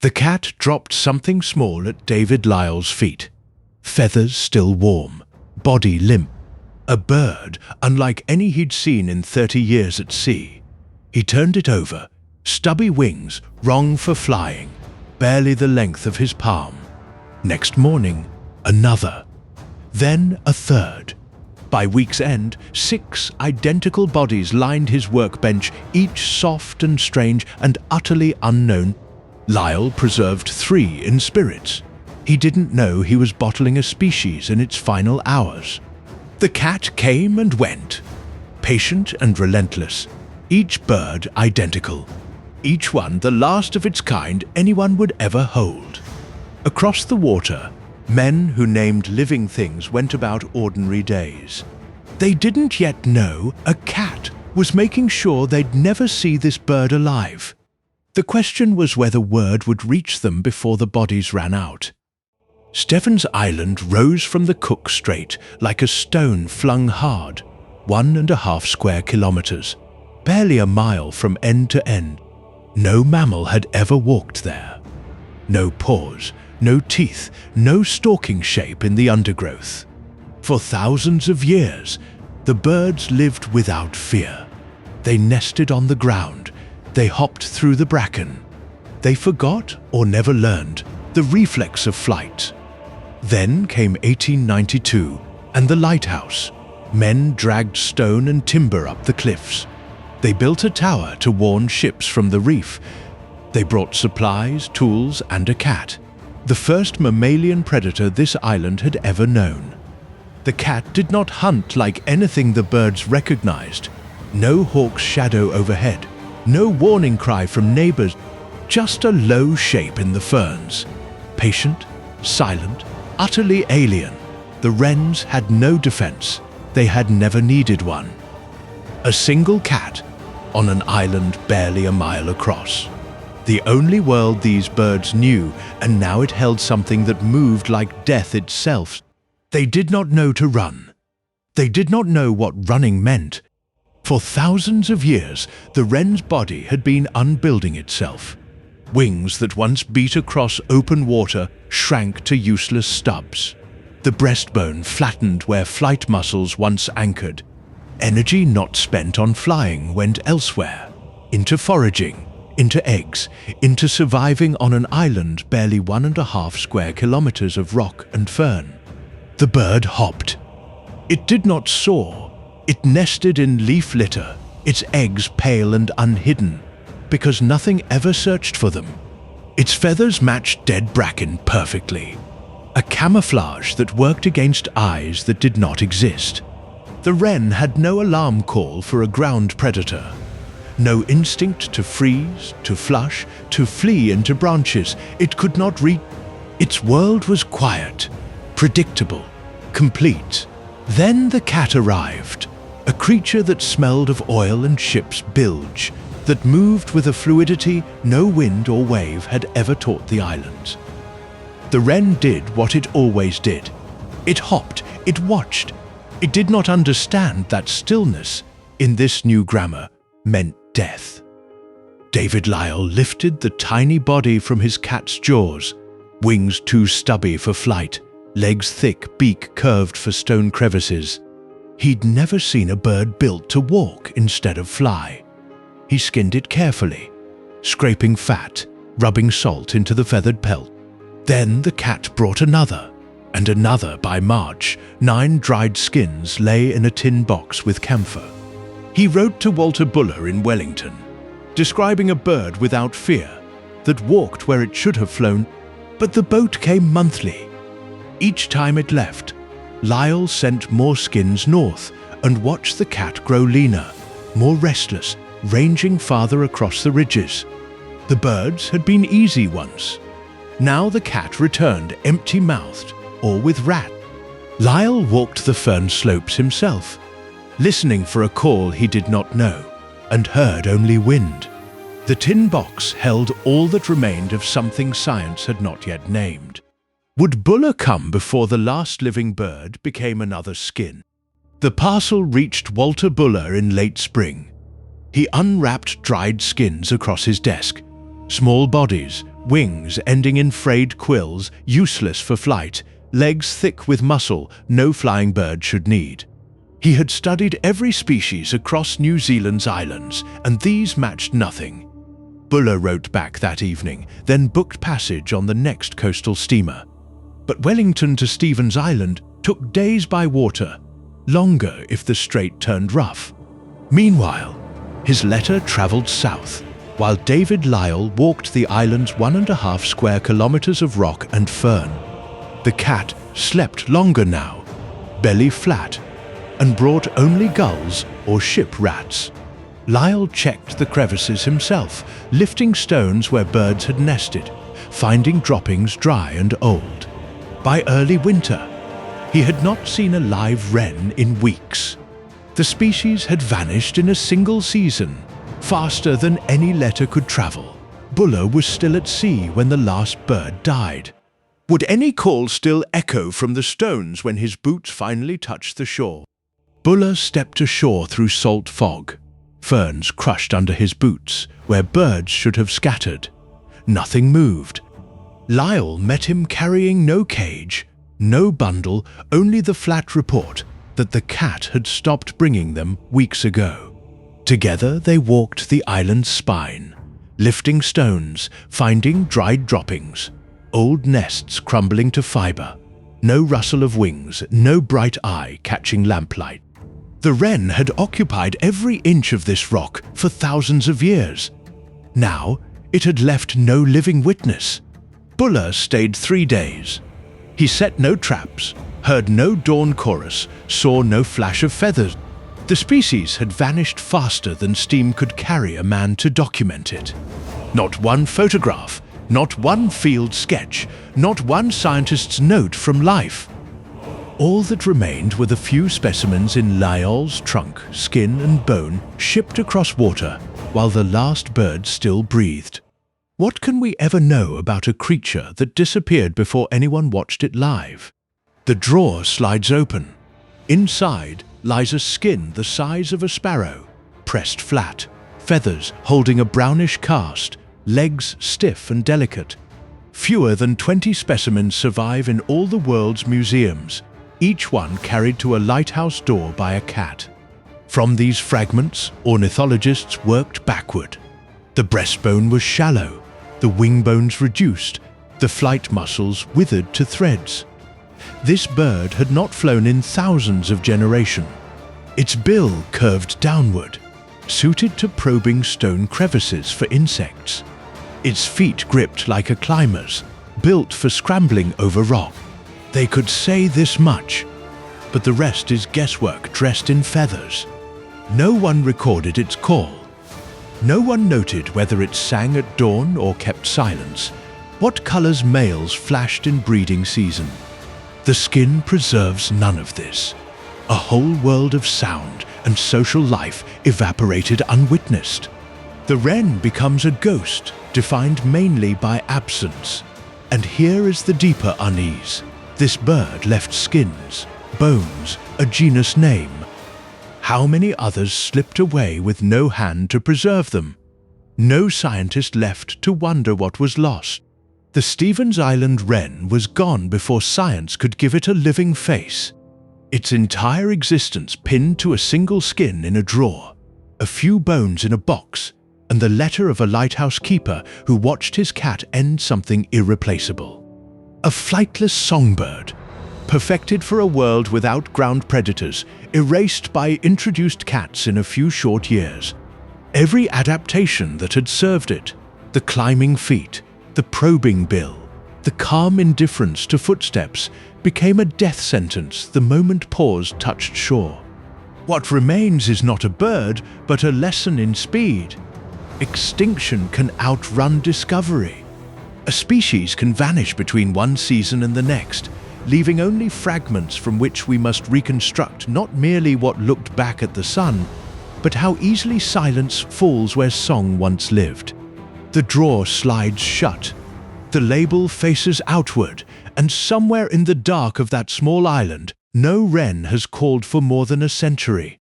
The cat dropped something small at David Lyall's feet. Feathers still warm, body limp. A bird, unlike any he'd seen in 30 years at sea. He turned it over, stubby wings, wrong for flying, barely the length of his palm. Next morning, another. Then a third. By week's end, 6 identical bodies lined his workbench, each soft and strange and utterly unknown. Lyall preserved 3 in spirits. He didn't know he was bottling a species in its final hours. The cat came and went, patient and relentless, each bird identical, each one the last of its kind anyone would ever hold. Across the water, men who named living things went about ordinary days. They didn't yet know a cat was making sure they'd never see this bird alive. The question was whether word would reach them before the bodies ran out. Stefan's Island rose from the Cook Strait like a stone flung hard, 1.5 square kilometers, barely a mile from end to end. No mammal had ever walked there. No paws, no teeth, no stalking shape in the undergrowth. For thousands of years, the birds lived without fear. They nested on the ground. They hopped through the bracken. They forgot or never learned the reflex of flight. Then came 1892 and the lighthouse. Men dragged stone and timber up the cliffs. They built a tower to warn ships from the reef. They brought supplies, tools, and a cat, the first mammalian predator this island had ever known. The cat did not hunt like anything the birds recognized. No hawk's shadow overhead, no warning cry from neighbors, just a low shape in the ferns. Patient, silent, utterly alien. The Wrens had no defense. They had never needed one. A single cat on an island barely a mile across. The only world these birds knew, and now it held something that moved like death itself. They did not know to run. They did not know what running meant. For thousands of years, the Wren's body had been unbuilding itself. Wings that once beat across open water shrank to useless stubs. The breastbone flattened where flight muscles once anchored. Energy not spent on flying went elsewhere, into foraging, into eggs, into surviving on an island barely 1.5 square kilometers of rock and fern. The bird hopped. It did not soar. It nested in leaf litter, its eggs pale and unhidden, because nothing ever searched for them. Its feathers matched dead bracken perfectly, a camouflage that worked against eyes that did not exist. The Wren had no alarm call for a ground predator, no instinct to freeze, to flush, to flee into branches. It could not reach. Its world was quiet, predictable, complete. Then the cat arrived, a creature that smelled of oil and ship's bilge, that moved with a fluidity no wind or wave had ever taught the islands. The Wren did what it always did. It hopped, it watched. It did not understand that stillness, in this new grammar, meant death. David Lyall lifted the tiny body from his cat's jaws, wings too stubby for flight, legs thick, beak curved for stone crevices. He'd never seen a bird built to walk instead of fly. He skinned it carefully, scraping fat, rubbing salt into the feathered pelt. Then the cat brought another, and another. By March, 9 dried skins lay in a tin box with camphor. He wrote to Walter Buller in Wellington, describing a bird without fear, that walked where it should have flown, but the boat came monthly. Each time it left, Lyall sent more skins north and watched the cat grow leaner, more restless, ranging farther across the ridges. The birds had been easy once. Now the cat returned empty-mouthed or with rat. Lyall walked the fern slopes himself, listening for a call he did not know, and heard only wind. The tin box held all that remained of something science had not yet named. Would Buller come before the last living bird became another skin? The parcel reached Walter Buller in late spring. He unwrapped dried skins across his desk, small bodies, Wings ending in frayed quills, useless for flight, legs thick with muscle no flying bird should need. He had studied every species across New Zealand's islands, and these matched nothing. Buller wrote back that evening, then booked passage on the next coastal steamer. But Wellington to Stevens Island took days by water, longer if the strait turned rough. Meanwhile, his letter travelled south, while David Lyall walked the island's 1.5 square kilometres of rock and fern. The cat slept longer now, belly flat, and brought only gulls or ship rats. Lyall checked the crevices himself, lifting stones where birds had nested, finding droppings dry and old. By early winter, he had not seen a live wren in weeks. The species had vanished in a single season, faster than any letter could travel. Buller was still at sea when the last bird died. Would any call still echo from the stones when his boots finally touched the shore? Buller stepped ashore through salt fog. Ferns crushed under his boots, where birds should have scattered. Nothing moved. Lyall met him carrying no cage, no bundle, only the flat report that the cat had stopped bringing them weeks ago. Together they walked the island's spine, lifting stones, finding dried droppings, old nests crumbling to fibre, no rustle of wings, no bright eye catching lamplight. The wren had occupied every inch of this rock for thousands of years. Now it had left no living witness. Buller stayed 3 days. He set no traps, heard no dawn chorus, saw no flash of feathers. The species had vanished faster than steam could carry a man to document it. Not one photograph, not one field sketch, not one scientist's note from life. All that remained were the few specimens in Lyall's trunk, skin and bone shipped across water, while the last bird still breathed. What can we ever know about a creature that disappeared before anyone watched it live? The drawer slides open. Inside lies a skin the size of a sparrow, pressed flat, feathers holding a brownish cast, legs stiff and delicate. Fewer than 20 specimens survive in all the world's museums, each one carried to a lighthouse door by a cat. From these fragments, ornithologists worked backward. The breastbone was shallow, the wing bones reduced, the flight muscles withered to threads. This bird had not flown in thousands of generations. Its bill curved downward, suited to probing stone crevices for insects. Its feet gripped like a climber's, built for scrambling over rock. They could say this much, but the rest is guesswork dressed in feathers. No one recorded its call. No one noted whether it sang at dawn or kept silence, what colors males flashed in breeding season. The skin preserves none of this. A whole world of sound and social life evaporated unwitnessed. The wren becomes a ghost, defined mainly by absence. And here is the deeper unease. This bird left skins, bones, a genus name. How many others slipped away with no hand to preserve them? No scientist left to wonder what was lost. The Stevens Island wren was gone before science could give it a living face. Its entire existence pinned to a single skin in a drawer, a few bones in a box, and the letter of a lighthouse keeper who watched his cat end something irreplaceable. A flightless songbird, perfected for a world without ground predators, erased by introduced cats in a few short years. Every adaptation that had served it, the climbing feet, the probing bill, the calm indifference to footsteps, became a death sentence the moment paws touched shore. What remains is not a bird, but a lesson in speed. Extinction can outrun discovery. A species can vanish between one season and the next, leaving only fragments from which we must reconstruct not merely what looked back at the sun, but how easily silence falls where song once lived. The drawer slides shut. The label faces outward, and somewhere in the dark of that small island, no wren has called for more than a century.